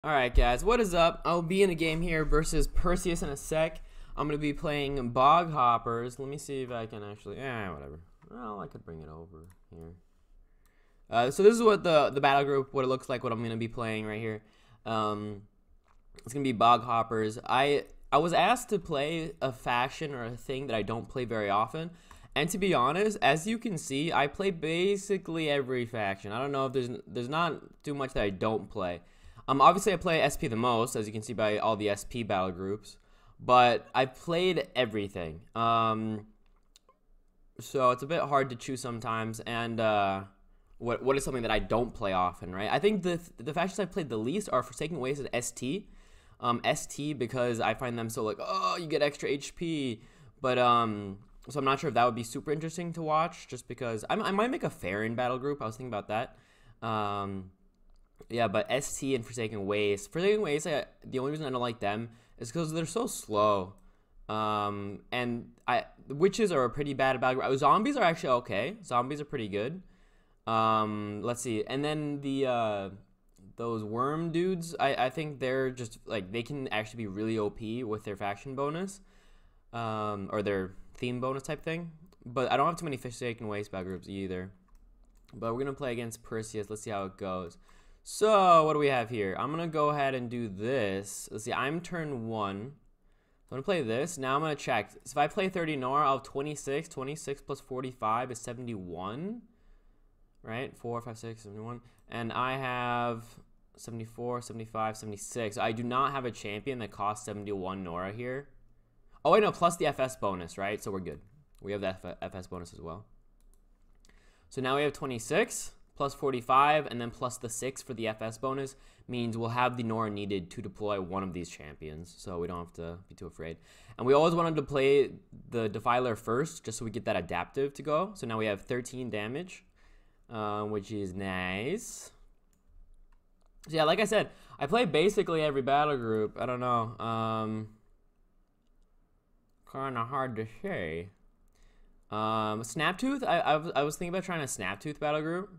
Alright guys, what is up? I'll be in a game here versus Perseus in a sec. I'm going to be playing Boghoppers. Let me see if I can actually, whatever. Well, I could bring it over here. So this is what the battle group, what it looks like, what I'm going to be playing right here. It's going to be Boghoppers. I was asked to play a faction or a thing that I don't play very often. And to be honest, as you can see, I play basically every faction. I don't know if there's not too much that I don't play. Obviously I play SP the most, as you can see by all the SP battle groups, but I've played everything. So it's a bit hard to choose sometimes, and what is something that I don't play often, right? I think the factions I've played the least are Forsaken Waste and ST. ST because I find them so like, oh, you get extra HP, but so I'm not sure if that would be super interesting to watch, just because I might make a Farron battle group. I was thinking about that. Yeah, but ST and Forsaken Waste. Forsaken Waste, the only reason I don't like them is because they're so slow. And witches are a pretty bad battle. Zombies are actually okay. Zombies are pretty good. Let's see. And then those worm dudes, I think they're just like, they can actually be really OP with their faction bonus, or their theme bonus type thing. But I don't have too many Forsaken Waste battle groups either. But we're gonna play against Perseus. Let's see how it goes. So, what do we have here? I'm going to go ahead and do this. Let's see, I'm turn 1. I'm going to play this. Now I'm going to check. So if I play 30 Nora, I'll have 26. 26 plus 45 is 71. Right? 4, 5, 6, 71. And I have 74, 75, 76. I do not have a champion that costs 71 Nora here. Oh, wait, no, plus the FS bonus, right? So we're good. We have the FS bonus as well. So now we have 26. Plus 45, and then plus the 6 for the FS bonus means we'll have the Nora needed to deploy one of these champions, so we don't have to be too afraid. And we always wanted to play the Defiler first, just so we get that adaptive to go. So now we have 13 damage, which is nice. So yeah, like I said, I play basically every battle group. I don't know. Kind of hard to say. Snaptooth, I was thinking about trying a Snaptooth battle group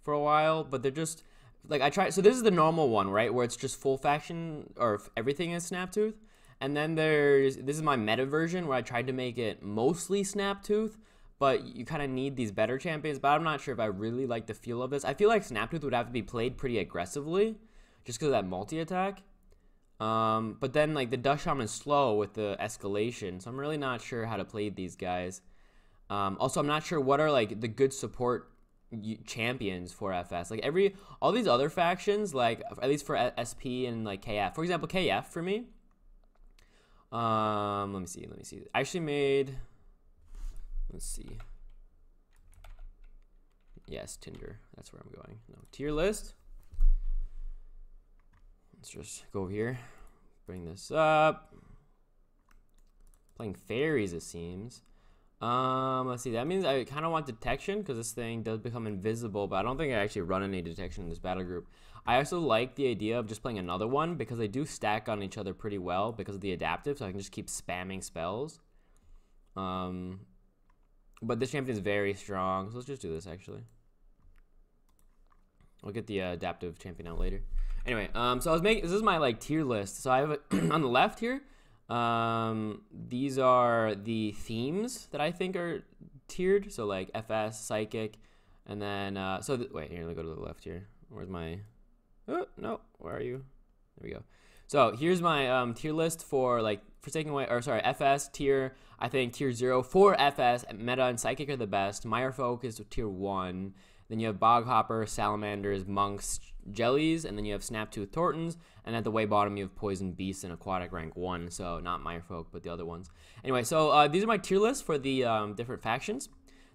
for a while, but they're just like, I tried. So this is the normal one, right, where it's just full faction or everything is Snaptooth, and then this is my meta version where I tried to make it mostly Snaptooth, but you kind of need these better champions. But I'm not sure if I really like the feel of this. I feel like Snaptooth would have to be played pretty aggressively just because of that multi-attack, but then like the Dust Shaman is slow with the escalation, so I'm really not sure how to play these guys. Also, I'm not sure what are like the good support champions for FS. Like all these other factions, like at least for SP and like KF, for example, KF for me, let me see, I actually made, let's see, yes, Tinder, that's where I'm going. No, tier list. Let's just go over here, bring this up. Playing fairies, it seems. Let's see, that means I kind of want detection because this thing does become invisible, but I don't think I actually run any detection in this battle group. I also like the idea of just playing another one because they do stack on each other pretty well because of the adaptive, so I can just keep spamming spells. But this champion is very strong, so let's just do this actually. I'll get the adaptive champion out later. Anyway, so I was making, this is my like tier list. So I have on the left here, these are the themes that I think are tiered. So like FS, Psychic, and then wait, here, let me go to the left here. Where's my, oh no, where are you? There we go. So here's my tier list for like Forsaken Way, or sorry, FS tier. I think tier 0 for FS, Meta and Psychic are the best. Firefolk is tier 1. Then you have Boghopper, Salamanders, Monks, Jellies, and then you have Snaptooth Tortons, and at the way bottom you have Poison Beasts and Aquatic rank 1, so not Mirefolk, but the other ones. Anyway, so these are my tier lists for the different factions.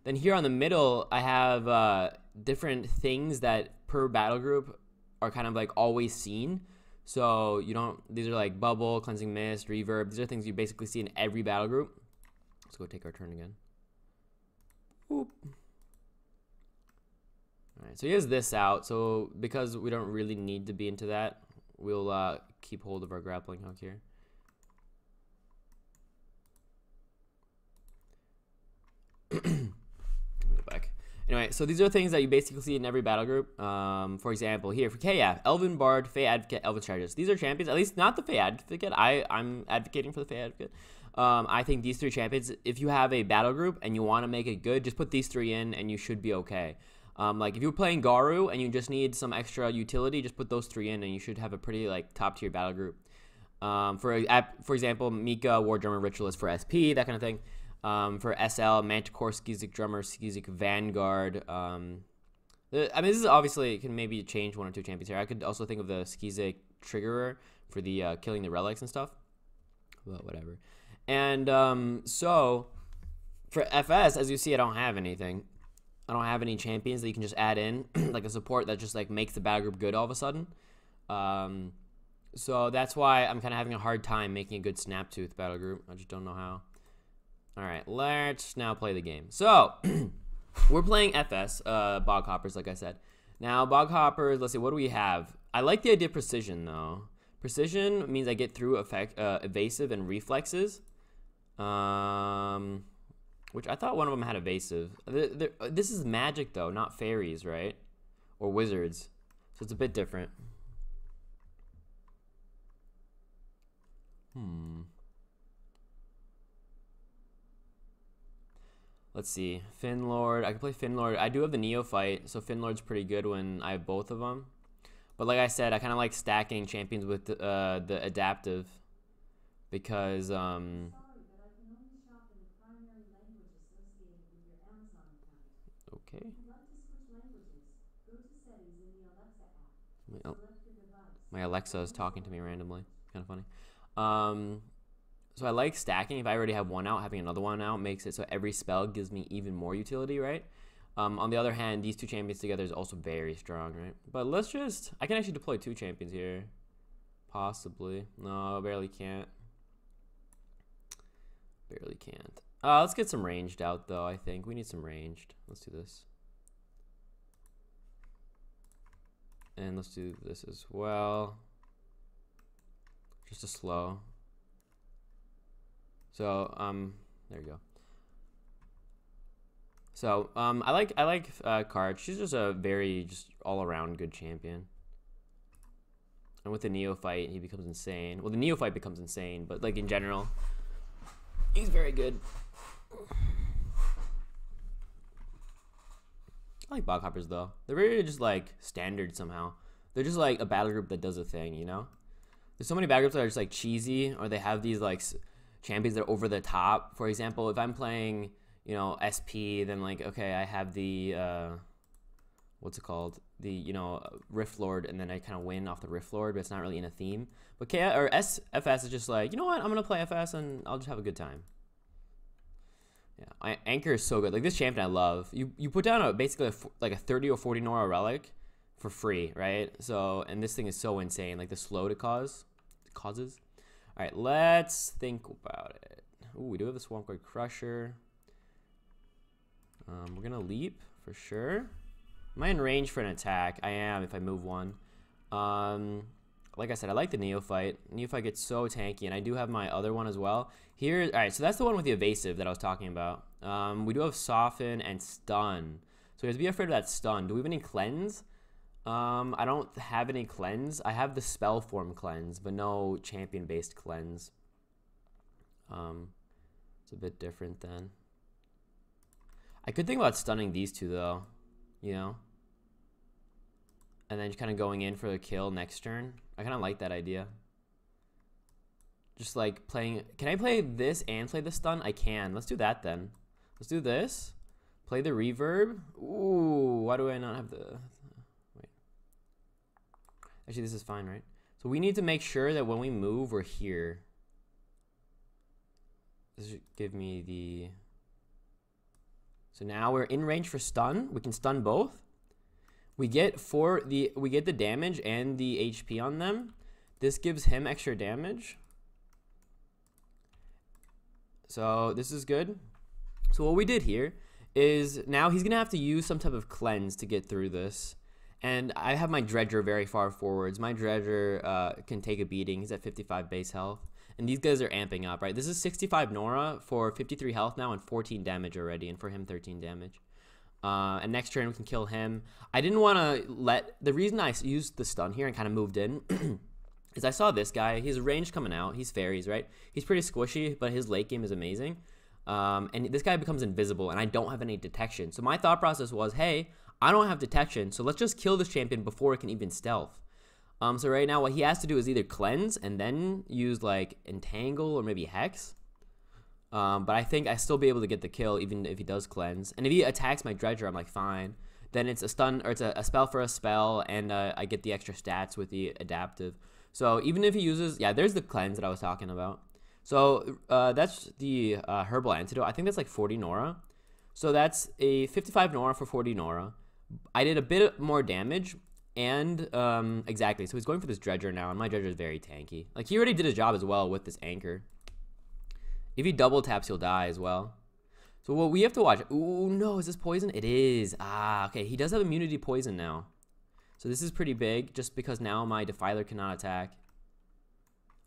Then here on the middle, I have different things that per battle group are kind of like always seen. So you don't, these are like Bubble, Cleansing Mist, Reverb. These are things you basically see in every battle group. Let's go take our turn again. Boop. Alright, so he has this out, so because we don't really need to be into that, we'll keep hold of our grappling hook here. Go back. Anyway, so these are things that you basically see in every battle group. For example, here for KF, Elven Bard, Fey Advocate, Elven Strategist. These are champions, at least not the Fey Advocate. I'm advocating for the Fey Advocate. I think these 3 champions, if you have a battle group and you want to make it good, just put these 3 in and you should be okay. Like if you're playing Garu and you just need some extra utility, just put those 3 in and you should have a pretty like top tier battle group. For example, Mika, War Drummer, Ritualist for SP, that kind of thing. For SL, Manticore, Skizik Drummer, Skizik Vanguard. I mean, this is obviously, it can maybe change 1 or 2 champions here. I could also think of the Skizik Triggerer for the killing the relics and stuff. But whatever. And so for FS, as you see, I don't have anything. I don't have any champions that you can just add in, like a support that just like makes the battle group good all of a sudden. So that's why I'm kind of having a hard time making a good Snaptooth battle group. I just don't know how. All right, let's now play the game. So we're playing FS, Boghoppers, like I said. Now, Boghoppers, let's see, what do we have? I like the idea of precision, though. Precision means I get through evasive and reflexes. Which I thought one of them had evasive. This is magic, though, not fairies, right? Or wizards. So it's a bit different. Let's see. Finlord. I can play Finlord. I do have the Neophyte, so Finlord's pretty good when I have both of them. But like I said, I kind of like stacking champions with the adaptive. Because, Sorry, but I can only shop in the primary language associated with your Amazon account. Okay. If you'd like to switch languages, go to settings in the Alexa app. Select your device. My Alexa is talking to me randomly. Kind of funny. So I like stacking. If I already have one out, having another one out makes it so every spell gives me even more utility, right? On the other hand, these 2 champions together is also very strong, right? But let's just... I can actually deploy 2 champions here. Possibly. No, I barely can't. Barely can't. Let's get some ranged out, though, I think. We need some ranged. Let's do this. And let's do this as well. Just a slow. So, there you go. So, I like Card. She's just a very, just all-around good champion. And with the Neophyte, he becomes insane. Well, the Neophyte becomes insane, but, like, in general, he's very good. I like Boghoppers, though. They're very just, like, standard somehow. They're just, like, a battle group that does a thing, you know? There's so many battle groups that are just, like, cheesy, or they have these, like, champions that are over the top. For example, if I'm playing, you know, SP, then, like, okay, I have the, what's it called? The, you know, Rift Lord, and then I kind of win off the Rift Lord, but it's not really in a theme. But SFS is just like, you know what? I'm going to play FS, and I'll just have a good time. Yeah, Anchor is so good. Like, this champion I love. You put down basically like a 30 or 40 Nora relic for free, right? So, and this thing is so insane. Like, the slow to causes. All right, let's think about it. Ooh, we do have the Swamp Guard Crusher. We're going to leap for sure. Am I in range for an attack? I am if I move one. Like I said, I like the Neophyte. Neophyte gets so tanky, and I do have my other one as well. Here, all right, so that's the one with the evasive that I was talking about. We do have Soften and Stun. So we have to be afraid of that Stun. Do we have any Cleanse? I don't have any Cleanse. I have the Spell Form Cleanse, but no champion-based Cleanse. It's a bit different then. I could think about stunning these 2, though. You know? And then kind of going in for the kill next turn. I kind of like that idea. Just like playing... Can I play this and play the stun? I can. Let's do that then. Let's do this. Play the reverb. Ooh, why do I not have the... Wait. Actually, this is fine, right? So we need to make sure that when we move, we're here. This should give me the... So now we're in range for stun. We can stun both. We get the damage and the HP on them. This gives him extra damage. So this is good. So what we did here is now he's gonna have to use some type of cleanse to get through this. And I have my Dredger very far forwards. My Dredger can take a beating. He's at 55 base health. And these guys are amping up, right? This is 65 Nora for 53 health now and 14 damage already. And for him, 13 damage. And next turn we can kill him. I didn't want to let... The reason I used the stun here and kind of moved in is I saw this guy. He's ranged coming out. He's fairies, right? He's pretty squishy, but his late game is amazing. And this guy becomes invisible, and I don't have any detection. So my thought process was, hey, I don't have detection, so let's just kill this champion before it can even stealth. So right now what he has to do is either cleanse and then use like entangle or maybe hex. But I think I still be able to get the kill even if he does cleanse. And if he attacks my dredger, I'm like fine. Then it's a stun, or it's a spell for a spell, and I get the extra stats with the adaptive. So even if he uses, yeah, there's the cleanse that I was talking about. So that's the herbal antidote. I think that's like 40 Nora. So that's a 55 Nora for 40 Nora. I did a bit more damage, and exactly. So he's going for this dredger now, and my dredger is very tanky. Like he already did his job as well with this anchor. If he double taps, he'll die as well. So what we have to watch. Ooh, no, is this poison? It is. Ah, okay. He does have immunity poison now. So this is pretty big, just because now my Defiler cannot attack.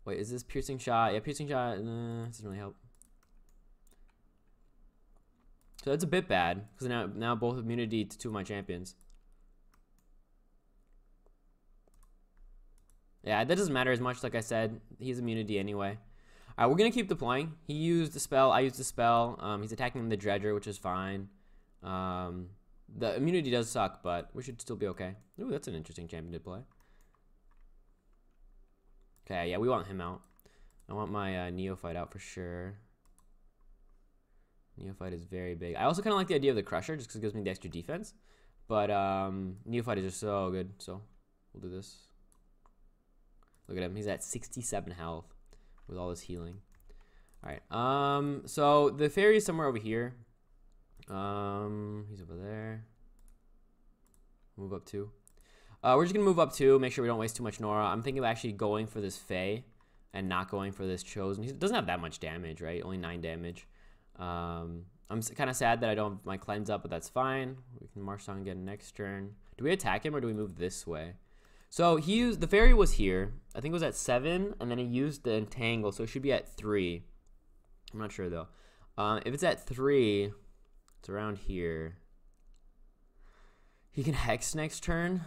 Wait, is this piercing shot? Yeah, piercing shot doesn't really help. So that's a bit bad, because now both immunity to two of my champions. Yeah, that doesn't matter as much. Like I said, he's immunity anyway. All right, we're going to keep deploying. He used the spell. I used the spell. He's attacking the dredger, which is fine. The immunity does suck, but we should still be okay. Ooh, that's an interesting champion to play. Okay, yeah, we want him out. I want my Neophyte out for sure. Neophyte is very big. I also kind of like the idea of the Crusher, just because it gives me the extra defense. But Neophyte is just so good, so we'll do this. Look at him. He's at 67 health with all this healing. All right. So the fairy is somewhere over here. He's over there. Move up 2. We're just gonna move up 2. Make sure we don't waste too much Nora. I'm thinking of actually going for this Fae and not going for this Chosen. He doesn't have that much damage, right? Only 9 damage. I'm kind of sad that I don't have my cleanse up, but that's fine. We can march on again next turn. Do we attack him or do we move this way? So he used, the fairy was here. I think it was at 7, and then he used the entangle, so it should be at 3. I'm not sure though. If it's at 3, it's around here. He can hex next turn.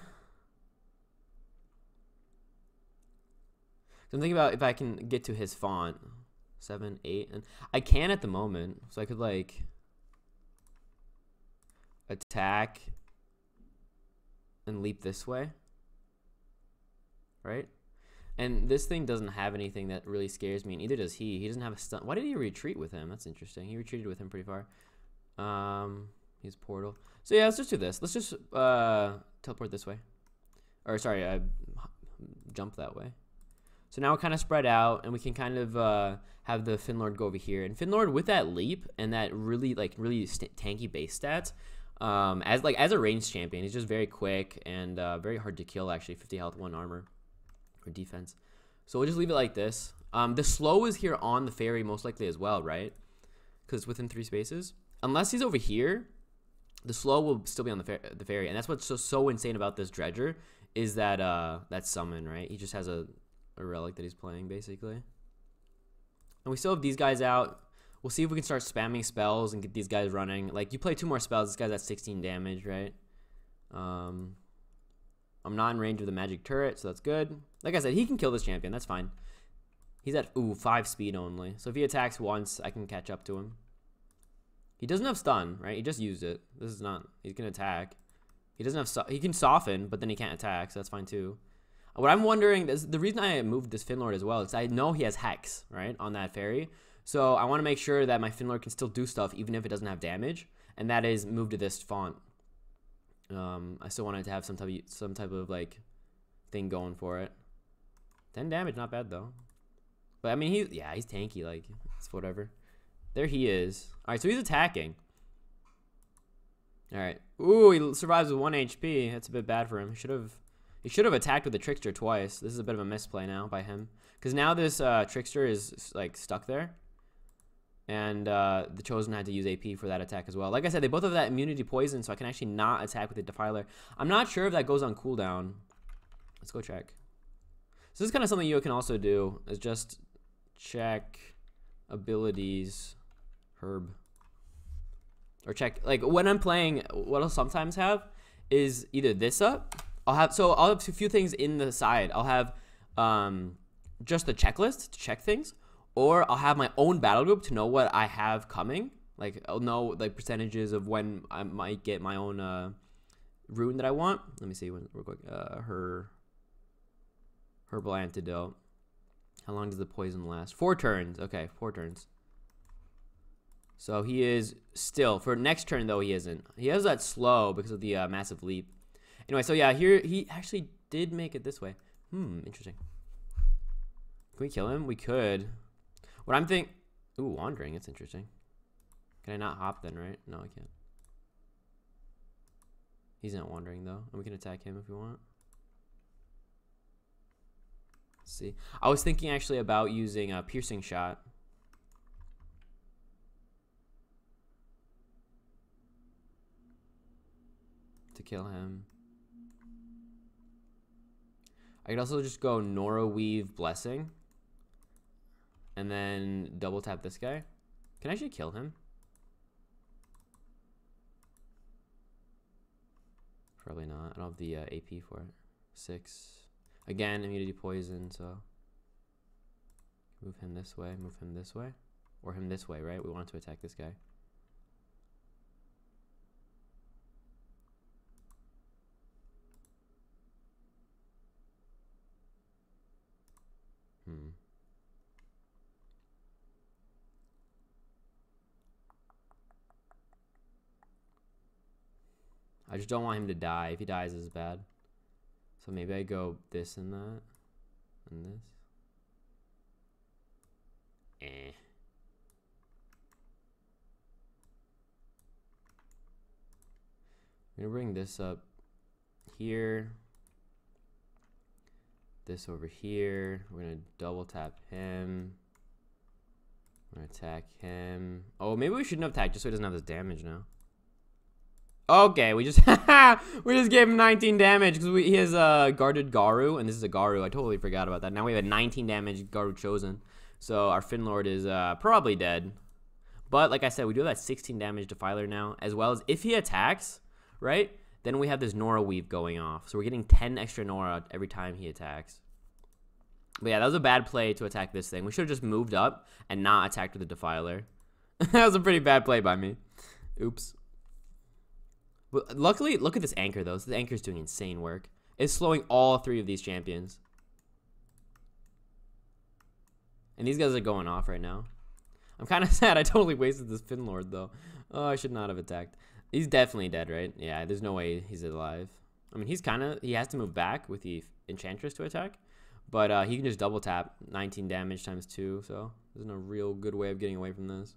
So I'm thinking about if I can get to his font. 7, 8, and I can at the moment, so I could like attack and leap this way, right? And this thing doesn't have anything that really scares me, and neither does he. He doesn't have a stun. Why did he retreat with him? That's interesting. He retreated with him pretty far. He's portal. So yeah, let's just do this. Let's just teleport this way, or sorry, jump that way. So now we're kind of spread out, and we can kind of have the Finlord go over here. And Finlord, with that leap and that really tanky base stats, as a ranged champion, he's just very quick and very hard to kill. Actually, 50 health, 1 armor, or defense. So we'll just leave it like this. The slow is here on the fairy most likely as well, right? Because it's within 3 spaces. Unless he's over here, the slow will still be on the fairy, and that's what's so insane about this dredger is that that summon, right? He just has a relic that he's playing basically, and we still have these guys out. We'll see if we can start spamming spells and get these guys running. Like, you play 2 more spells, this guy's at 16 damage, right? I'm not in range of the magic turret, so that's good. Like I said, he can kill this champion, that's fine. He's at 5 speed only, so if he attacks once, I can catch up to him. He doesn't have stun, right? He just used it. This is not, he can attack. He doesn't have he can soften, but then he can't attack, so that's fine too. What I'm wondering is the reason I moved this Finlord as well is I know he has Hex, right, on that fairy. So I want to make sure that my Finlord can still do stuff even if it doesn't have damage, and that is move to this font. I still wanted to have some type of like thing going for it. 10 damage, not bad though. But I mean, he's tanky, like it's whatever. There he is. All right, so he's attacking. All right. Ooh, he survives with 1 HP. That's a bit bad for him. He should have attacked with the Trickster twice. This is a bit of a misplay now by him. Because now this Trickster is like stuck there. And the Chosen had to use AP for that attack as well. Like I said, they both have that immunity poison, so I can actually not attack with the Defiler. I'm not sure if that goes on cooldown. Let's go check. So this is kind of something you can also do, is just check abilities, herb. Or check, like when I'm playing, what I'll sometimes have is either this up. I'll have a few things in the side. I'll have just a checklist to check things, or I'll have my own battle group to know what I have coming. Like I'll know like percentages of when I might get my own rune that I want. Let me see when we're going. Herbal antidote. How long does the poison last? 4 turns. Okay, 4 turns. So he is still for next turn though. He isn't. He has that slow because of the massive leap. Anyway, so yeah, here he actually did make it this way. Interesting. Can we kill him? We could. What I'm thinking. Ooh, wandering. It's interesting. Can I not hop then? Right? No, I can't. He's not wandering though, and we can attack him if we want. Let's see. I was thinking actually about using a piercing shot. To kill him. I could also just go Nora Weave Blessing. And then double tap this guy. Can I actually kill him? Probably not. I don't have the AP for it. 6. Again, immunity poison, so move him this way, move him this way. Or him this way, right? We want to attack this guy. I just don't want him to die. If he dies, it's bad. So maybe I go this and that. And this. I'm going to bring this up here. This over here. We're going to double tap him. We're going to attack him. Oh, maybe we shouldn't have attacked just so he doesn't have this damage now. Okay, we just gave him 19 damage because he has a guarded Garu, and this is a Garu. I totally forgot about that. Now we have a 19 damage Garu chosen, so our Finlord is probably dead. But like I said, we do have that 16 damage Defiler now, as well as if he attacks, right? Then we have this Nora Weave going off, so we're getting 10 extra Nora every time he attacks. But yeah, that was a bad play to attack this thing. We should have just moved up and not attacked with the Defiler. That was a pretty bad play by me. Oops. But luckily, look at this anchor, though. So the anchor is doing insane work. It's slowing all 3 of these champions. And these guys are going off right now. I'm kind of sad. I totally wasted this Finlord, though. Oh, I should not have attacked. He's definitely dead, right? Yeah, there's no way he's alive. I mean, he has to move back with the Enchantress to attack. But he can just double tap 19 damage times 2. So there's no real good way of getting away from this.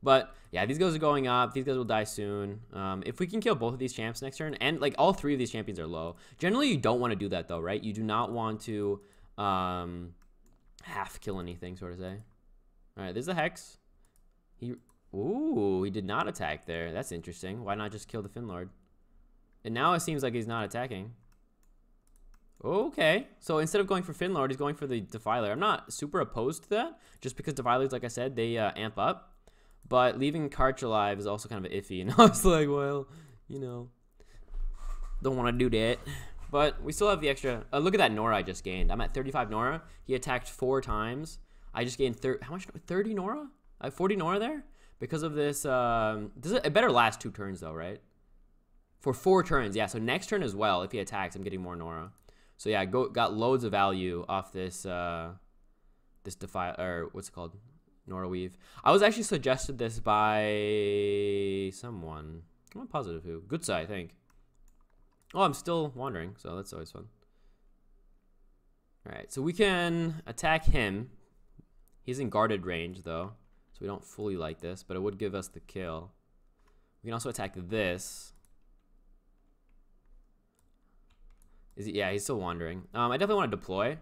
But yeah, these guys are going up. These guys will die soon. If we can kill both of these champs next turn, and like all 3 of these champions are low. Generally, you don't want to do that though, right? You do not want to half kill anything, sort of say. All right, there's the Hex. He did not attack there. That's interesting. Why not just kill the Finlord? And now it seems like he's not attacking. Okay, so instead of going for Finlord, he's going for the Defiler. I'm not super opposed to that, just because Defilers, like I said, they amp up. But leaving Karch alive is also kind of iffy. And I was like, well, you know, don't want to do that. But we still have the extra. Look at that Nora I just gained. I'm at 35 Nora. He attacked 4 times. I just gained how much? 30 Nora? I have 40 Nora there because of this. It better last 2 turns though, right? For 4 turns, yeah. So next turn as well, if he attacks, I'm getting more Nora. So yeah, got loads of value off this. This what's it called? Nora Weave. I was actually suggested this by someone. I'm not positive who. Goodsa, I think. Oh, I'm still wandering, so that's always fun. Alright, so we can attack him. He's in guarded range, though, so we don't fully like this, but it would give us the kill. We can also attack this. Yeah, he's still wandering. I definitely want to deploy.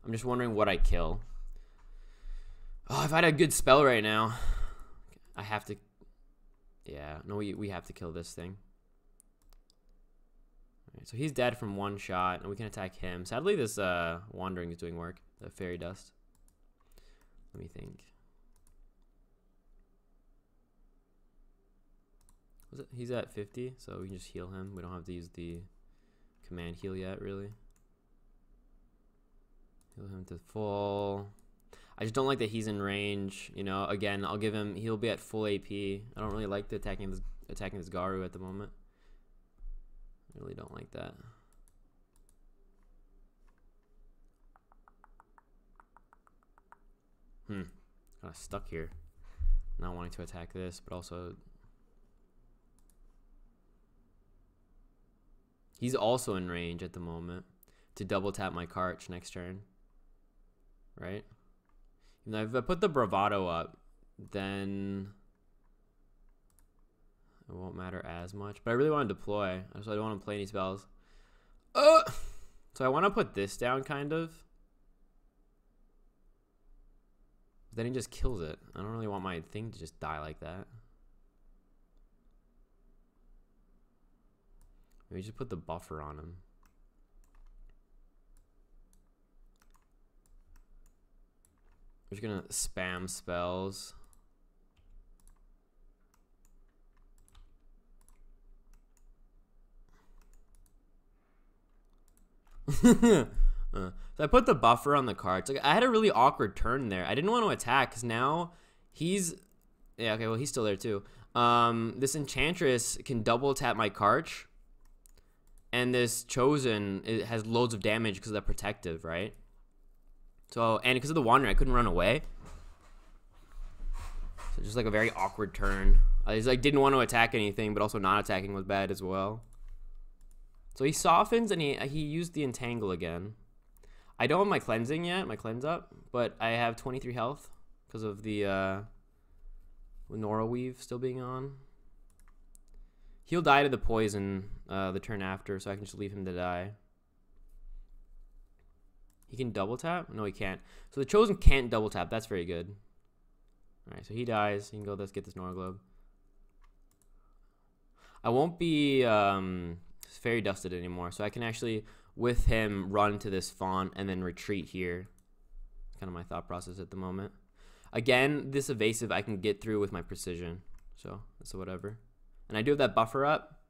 I'm just wondering what I kill. Oh, if I had a good spell right now, I have to. Yeah, no, we have to kill this thing. All right, so he's dead from 1 shot, and we can attack him. Sadly, this wandering is doing work. The fairy dust. Let me think. Was it? He's at 50, so we can just heal him. We don't have to use the command heal yet, really. Heal him to full. I just don't like that he's in range. You know, again, I'll give him. He'll be at full AP. I don't really like the attacking this Garu at the moment. I really don't like that. Kind of stuck here. Not wanting to attack this, but also he's also in range at the moment to double tap my Karch next turn. Right? You know, if I put the Bravado up, then it won't matter as much. But I really want to deploy, so I don't want to play any spells. So I want to put this down, kind of. Then he just kills it. I don't really want my thing to just die like that. Maybe just put the buffer on him. I'm just gonna spam spells. So I put the buffer on the cards. Like, I had a really awkward turn there. I didn't want to attack because now he's... Yeah, okay, well, he's still there too. This Enchantress can double tap my Karch. And this Chosen, it has loads of damage because of that protective, right? So, and because of the Wandering, I couldn't run away. So just like a very awkward turn. I just like didn't want to attack anything, but also not attacking was bad as well. So he softens and he used the Entangle again. I don't have my cleansing yet, my cleanse up, but I have 23 health because of the Nora Weave still being on. He'll die to the poison the turn after, so I can just leave him to die. He can double tap? No, he can't. So the Chosen can't double tap. That's very good. Alright, so he dies. He can go, let's get this Nora Globe. I won't be Fairy Dusted anymore, so I can actually, with him, run to this font and then retreat here. Kind of my thought process at the moment. Again, this evasive I can get through with my precision. So, that's whatever. And I do have that buffer up.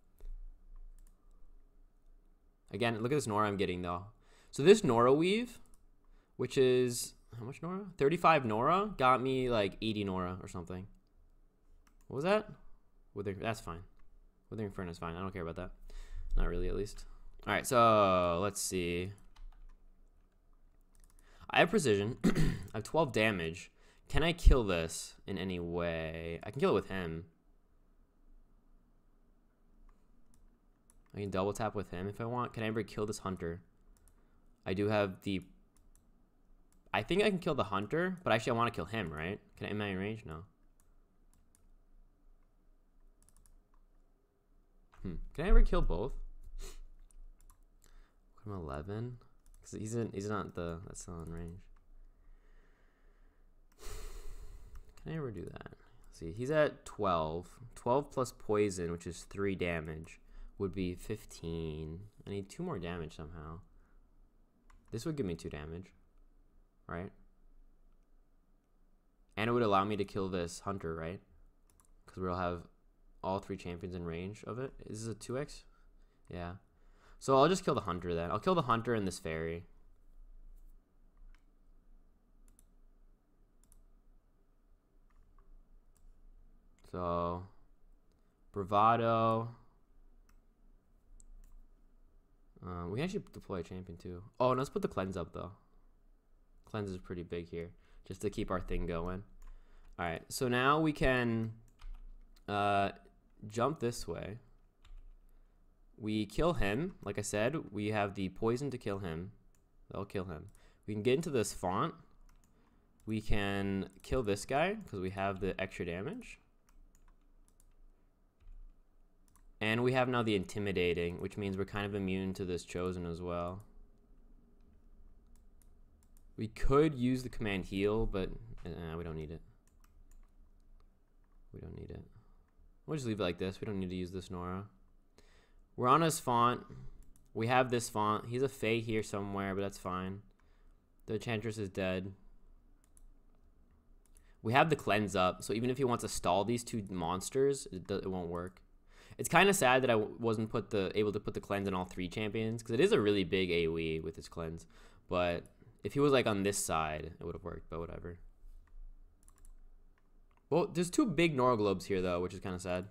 Again, look at this Nora I'm getting, though. So this Nora Weave, which is... How much Nora? 35 Nora got me, like, 80 Nora or something. What was that? Withering... That's fine. Withering Furnace is fine. I don't care about that. Not really, at least. Alright, so... Let's see. I have precision. I have 12 damage. Can I kill this in any way? I can kill it with him. I can double tap with him if I want. Can I ever kill this Hunter? I do have the... I think I can kill the Hunter, but actually I want to kill him, right? Am I in range? No. Can I ever kill both? Put him 11? Because he's not the... That's not in range. Can I ever do that? Let's see, he's at 12. 12 plus poison, which is 3 damage, would be 15. I need 2 more damage somehow. This would give me 2 damage, right? And it would allow me to kill this Hunter, right? Because we'll have all 3 champions in range of it. Is this a 2x? Yeah. So I'll just kill the Hunter then. I'll kill the Hunter and this Fairy. So, Bravado. We can actually deploy a champion too. Oh, and let's put the cleanse up though. Cleanse is pretty big here, just to keep our thing going. All right, so now we can jump this way. We kill him. Like I said, we have the poison to kill him. That'll kill him. We can get into this font. We can kill this guy because we have the extra damage. And we have now the Intimidating, which means we're kind of immune to this Chosen as well. We could use the command heal, but we don't need it. We don't need it. We'll just leave it like this. We don't need to use this Nora. We're on his font. We have this font. He's a Fae here somewhere, but that's fine. The Enchantress is dead. We have the cleanse up, so even if he wants to stall these 2 monsters, it won't work. It's kind of sad that I wasn't able to put the cleanse on all 3 champions, because it is a really big AoE with his cleanse. But if he was like on this side, it would have worked, but whatever. Well, there's 2 big Nora globes here though, which is kind of sad.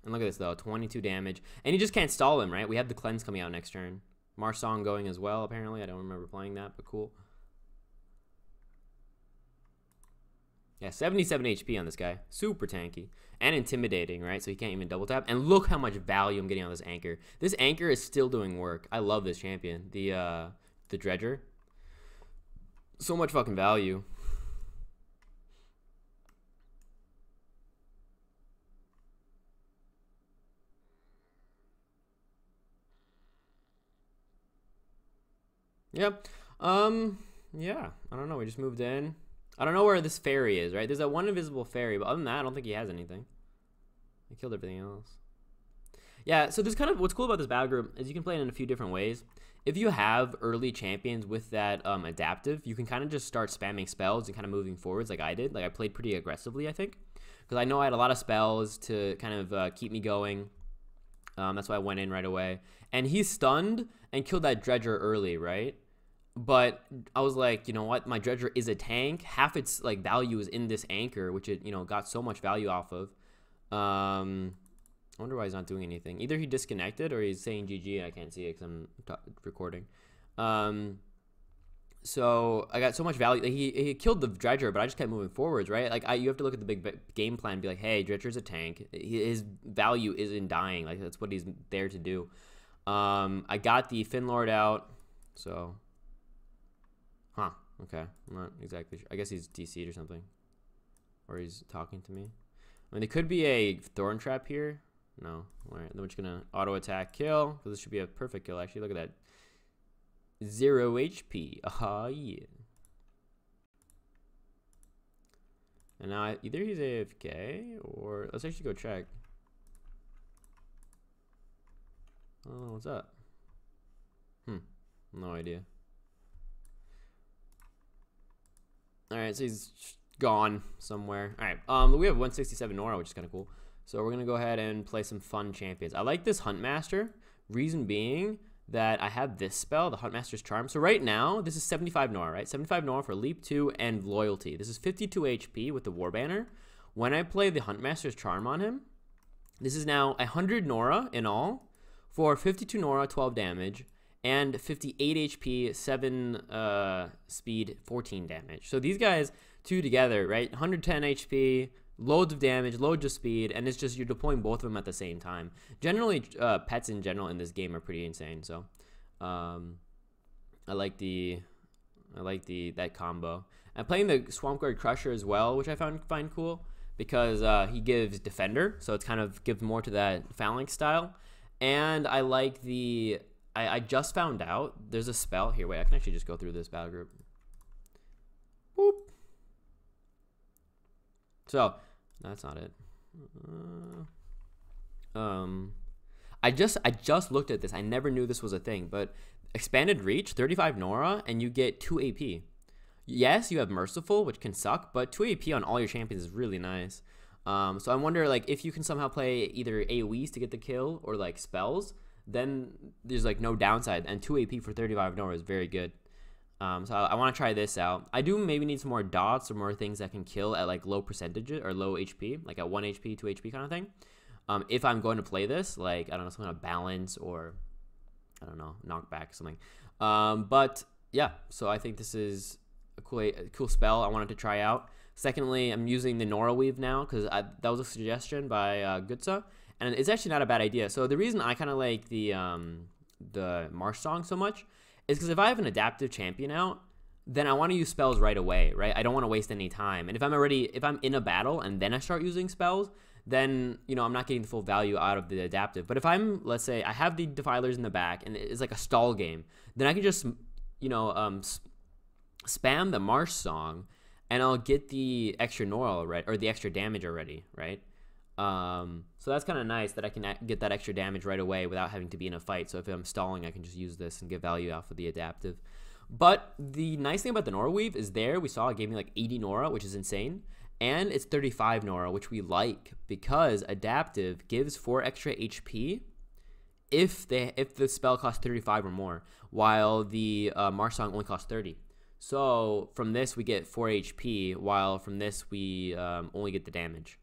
And look at this though, 22 damage. And you just can't stall him, right? We have the cleanse coming out next turn. Marsh Song going as well, apparently. I don't remember playing that, but cool. Yeah, 77 HP on this guy. Super tanky. And intimidating, right? So he can't even double tap. And look how much value I'm getting on this anchor. This anchor is still doing work. I love this champion. The Dredger. So much fucking value. Yep. Yeah. I don't know. We just moved in. I don't know where this fairy is, right? There's that one invisible fairy, but other than that, I don't think he has anything. I killed everything else. Yeah, so this kind of, what's cool about this battle group is you can play it in a few different ways. If you have early champions with that adaptive, you can kind of just start spamming spells and kind of moving forwards like I did. Like I played pretty aggressively, I think. Because I know I had a lot of spells to kind of keep me going. That's why I went in right away. And he stunned and killed that Dredger early, right? But I was like, you know what? My Dredger is a tank. Half its like value is in this anchor, which it got so much value off of. I wonder why he's not doing anything. Either he disconnected or he's saying GG. I can't see it because I'm recording. So I got so much value. He killed the Dredger, but I just kept moving forwards, right? Like you have to look at the big game plan and be like, hey, Dredger's a tank. His value is in dying. Like that's what he's there to do. I got the Finlord out, so. Huh, okay. I'm not exactly sure. I guess he's DC'd or something. Or he's talking to me. I mean, there could be a Thorn Trap here. No. Alright, then we're just going to auto-attack kill. Because this should be a perfect kill, actually. Look at that. 0 HP. Ah, yeah. And now, either he's AFK, or... Let's actually go check. Oh, what's up? No idea. Alright, so he's gone somewhere. Alright, we have 167 Nora, which is kind of cool. So we're going to go ahead and play some fun champions. I like this Huntmaster. Reason being that I have this spell, the Huntmaster's Charm. So right now, this is 75 Nora, right? 75 Nora for Leap 2 and Loyalty. This is 52 HP with the War Banner. When I play the Huntmaster's Charm on him, this is now 100 Nora in all for 52 Nora, 12 damage. And 58 HP, 7 speed, 14 damage. So these guys, 2 together, right? 110 HP, loads of damage, loads of speed, and it's just you're deploying both of them at the same time. Generally, pets in general in this game are pretty insane. So, I like that combo. I'm playing the Swamp Guard Crusher as well, which I find cool because he gives Defender, so it's kind of gives more to that Phalanx style, and I like the. I just found out there's a spell here. Wait, I can actually just go through this battle group. Boop. So, that's not it. I just looked at this. I never knew this was a thing, but expanded reach, 35 Nora, and you get 2 AP. Yes, you have Merciful, which can suck, but 2 AP on all your champions is really nice. So I wonder, like, if you can somehow play either AoEs to get the kill or like spells, then there's like no downside, and 2 AP for 35 Nora is very good. So I want to try this out. I do maybe need some more dots or more things that can kill at like low percentages or low HP, like at 1 HP, 2 HP kind of thing. If I'm going to play this, like, I don't know, some kind of balance or, I don't know, knockback or something. But yeah, so I think this is a cool spell I wanted to try out. Secondly, I'm using the Nora Weave now because that was a suggestion by Gutsa. And it's actually not a bad idea. So the reason I kind of like the Marsh Song so much is because if I have an adaptive champion out, then I want to use spells right away, right? I don't want to waste any time. And if I'm in a battle and then I start using spells, then, you know, I'm not getting the full value out of the adaptive. But if let's say I have the Defilers in the back and it's like a stall game, then I can just, you know, spam the Marsh Song and I'll get the extra Nora, right? Or the extra damage already, right? So that's kind of nice that I can get that extra damage right away without having to be in a fight. So if I'm stalling, I can just use this and get value off of the adaptive. But the nice thing about the Nora Weave is we saw it gave me like 80 Nora, which is insane. And it's 35 Nora, which we like because adaptive gives 4 extra HP if the spell costs 35 or more, while the March Song only costs 30. So from this we get 4 HP, while from this we only get the damage.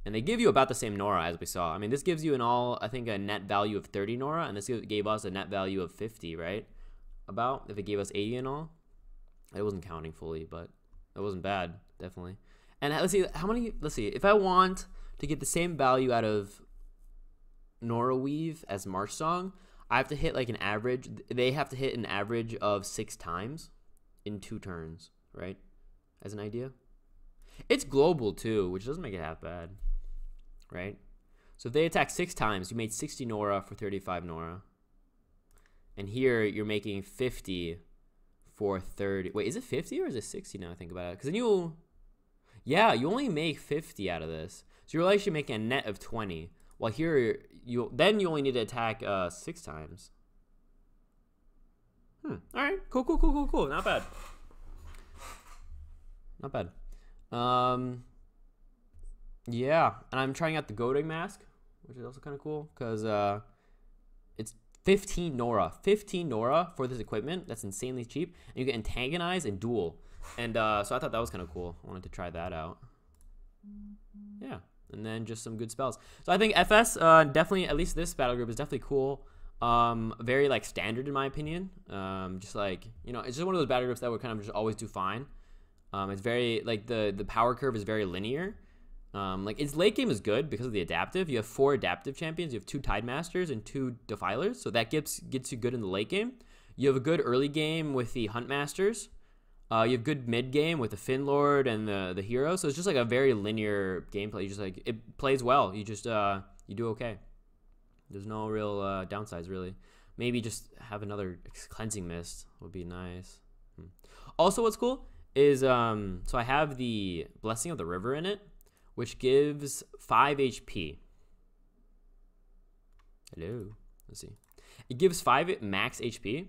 And they give you about the same Nora as we saw. I mean, this gives you in all, I think, a net value of 30 Nora, and this gave us a net value of 50, right? About, if it gave us 80 in all. It wasn't counting fully, but it wasn't bad, definitely. And let's see, if I want to get the same value out of Nora Weave as March Song, I have to hit like an average, they have to hit an average of 6 times in 2 turns, right? As an idea. It's global too, which doesn't make it half bad. Right? So if they attack 6 times, you made 60 Nora for 35 Nora. And here you're making 50 for 30. Wait, is it 50 or is it 60 now I think about it? Because then you only make 50 out of this. So you're actually making a net of 20. While here, you only need to attack 6 times. All right, cool. Not bad. Not bad. Yeah, and I'm trying out the goading mask, which is also kind of cool because it's 15 Nora. 15 Nora for this equipment. That's insanely cheap. And you get antagonize and duel. And so I thought that was kind of cool. I wanted to try that out. Yeah, and then just some good spells. So I think FS definitely, at least this battle group is definitely cool. Very like standard in my opinion. Just like, you know, it's just one of those battle groups that would kind of just always do fine. It's very like the power curve is very linear. Like its late game is good because of the adaptive. You have 4 adaptive champions. You have 2 Tide Masters and 2 Defilers. So that gets you good in the late game. You have a good early game with the Hunt Masters. You have good mid game with the Fin Lord and the hero. So it's just like a very linear gameplay. You just like, it plays well. You just you do okay. There's no real downsides really. Maybe just have another cleansing mist would be nice. Also, what's cool is so I have the Blessing of the River in it, which gives 5 HP. Hello. Let's see. It gives 5 max HP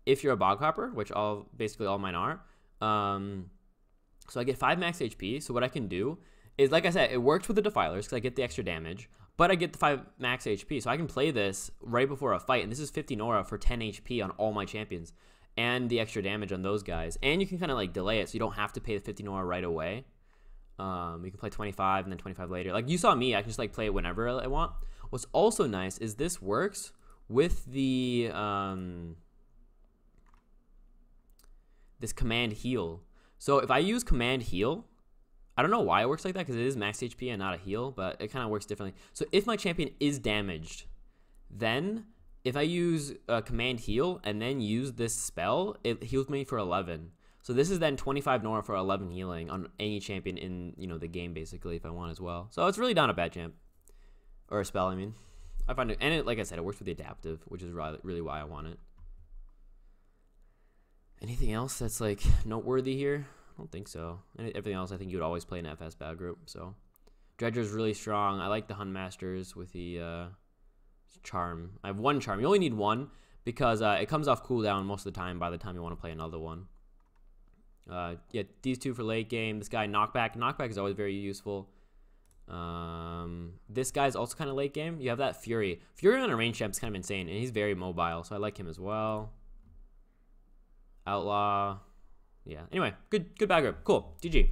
if you're a Boghopper, which basically all mine are. So I get 5 max HP. So what I can do is, like I said, it works with the Defilers because I get the extra damage, but I get the 5 max HP. So I can play this right before a fight, and this is 50 Nora for 10 HP on all my champions, and the extra damage on those guys. And you can kind of like delay it, so you don't have to pay the 50 Nora right away. You can play 25 and then 25 later. Like you saw me, I can just like play it whenever I want. What's also nice is this works with the this command heal. So if I use command heal, I don't know why it works like that because it is max HP and not a heal, but it kind of works differently. So if my champion is damaged, then if I use command heal and then use this spell, it heals me for 11. So this is then 25 Nora for 11 healing on any champion in, you know, the game basically if I want as well. So it's really not a bad champ. Or a spell, I mean. I find it, and it, like I said, it works with the adaptive, which is really why I want it. Anything else that's like noteworthy here? I don't think so. Everything else I think you would always play in FS battle group. So Dredger's really strong. I like the Hunt Masters with the charm. I have 1 charm. You only need 1 because it comes off cooldown most of the time by the time you want to play another one. Yeah, these 2 for late game. This guy knockback. Knockback is always very useful. This guy's also kind of late game. You have that Fury. Fury on a range champ is kind of insane, and he's very mobile, so I like him as well. Outlaw. Yeah. Anyway, good battle group. Cool. GG.